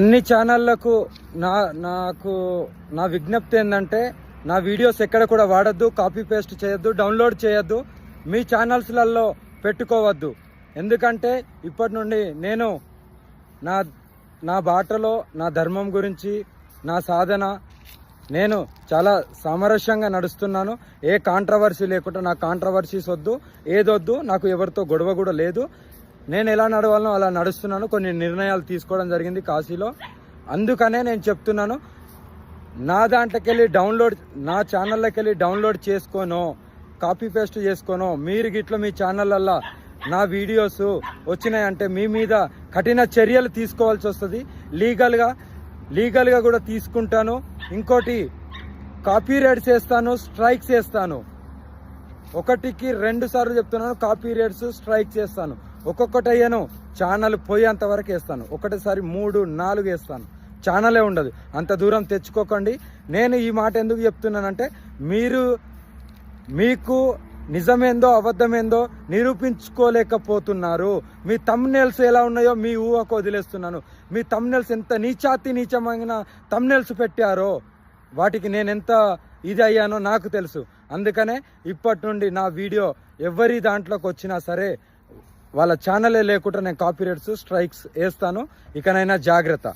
అన్ని ఛానళ్లకు నాకు నా విజ్ఞప్తి ఏంటంటే, నా వీడియోస్ ఎక్కడ కూడా వాడద్దు, కాపీ పేస్ట్ చేయొద్దు, డౌన్లోడ్ చేయొద్దు, మీ ఛానల్స్లలో పెట్టుకోవద్దు. ఎందుకంటే ఇప్పటి నుండి నేను నా బాటలో నా ధర్మం గురించి, నా సాధన, నేను చాలా సామరస్యంగా నడుస్తున్నాను. ఏ కాంట్రవర్సీ లేకుండా, నా కాంట్రవర్సీస్ వద్దు, ఏదొద్దు, నాకు ఎవరితో గొడవ కూడా లేదు. నేను ఎలా నడవాలనో అలా నడుస్తున్నాను. కొన్ని నిర్ణయాలు తీసుకోవడం జరిగింది కాశీలో. అందుకనే నేను చెప్తున్నాను, నా దాంట్లోకెళ్ళి నా ఛానల్లోకి వెళ్ళి డౌన్లోడ్ చేసుకోనో, కాపీ పేస్ట్ చేసుకోనో, మీరు గిట్ల మీ ఛానళ్ళల్లో నా వీడియోస్ వచ్చినాయంటే మీ మీద కఠిన చర్యలు తీసుకోవాల్సి వస్తుంది. లీగల్గా కూడా తీసుకుంటాను. ఇంకోటి, కాపీ రైట్స్ వేస్తాను, స్ట్రైక్స్ వేస్తాను. 1కి 2 సార్లు చెప్తున్నాను, కాపీ రైట్స్ స్ట్రైక్స్ వేస్తాను. ఒక్కొక్కటి అయ్యాను, ఛానల్ పోయేంత వరకు వేస్తాను. ఒకటేసారి 3, 4 వేస్తాను. ఛానలే ఉండదు. అంత దూరం తెచ్చుకోకండి. నేను ఈ మాట ఎందుకు చెప్తున్నానంటే, మీకు నిజమేందో అబద్ధమేందో నిరూపించుకోలేకపోతున్నారు. మీ థంబ్నెయిల్స్ ఎలా ఉన్నాయో మీ ఊహకు వదిలేస్తున్నాను. మీ థంబ్నెయిల్స్ ఎంత నీచమైన థంబ్నెయిల్స్ పెట్టారో వాటికి నేను ఎంత ఇది అయ్యానో నాకు తెలుసు. అందుకనే ఇప్పటి నుండి నా వీడియో ఎవరి దాంట్లోకి వచ్చినా సరే వాళ్ళ ఛానలే లేకుండా నేను కాపీరైట్స్ స్ట్రైక్స్ వేస్తాను. ఇకనైనా జాగ్రత్త.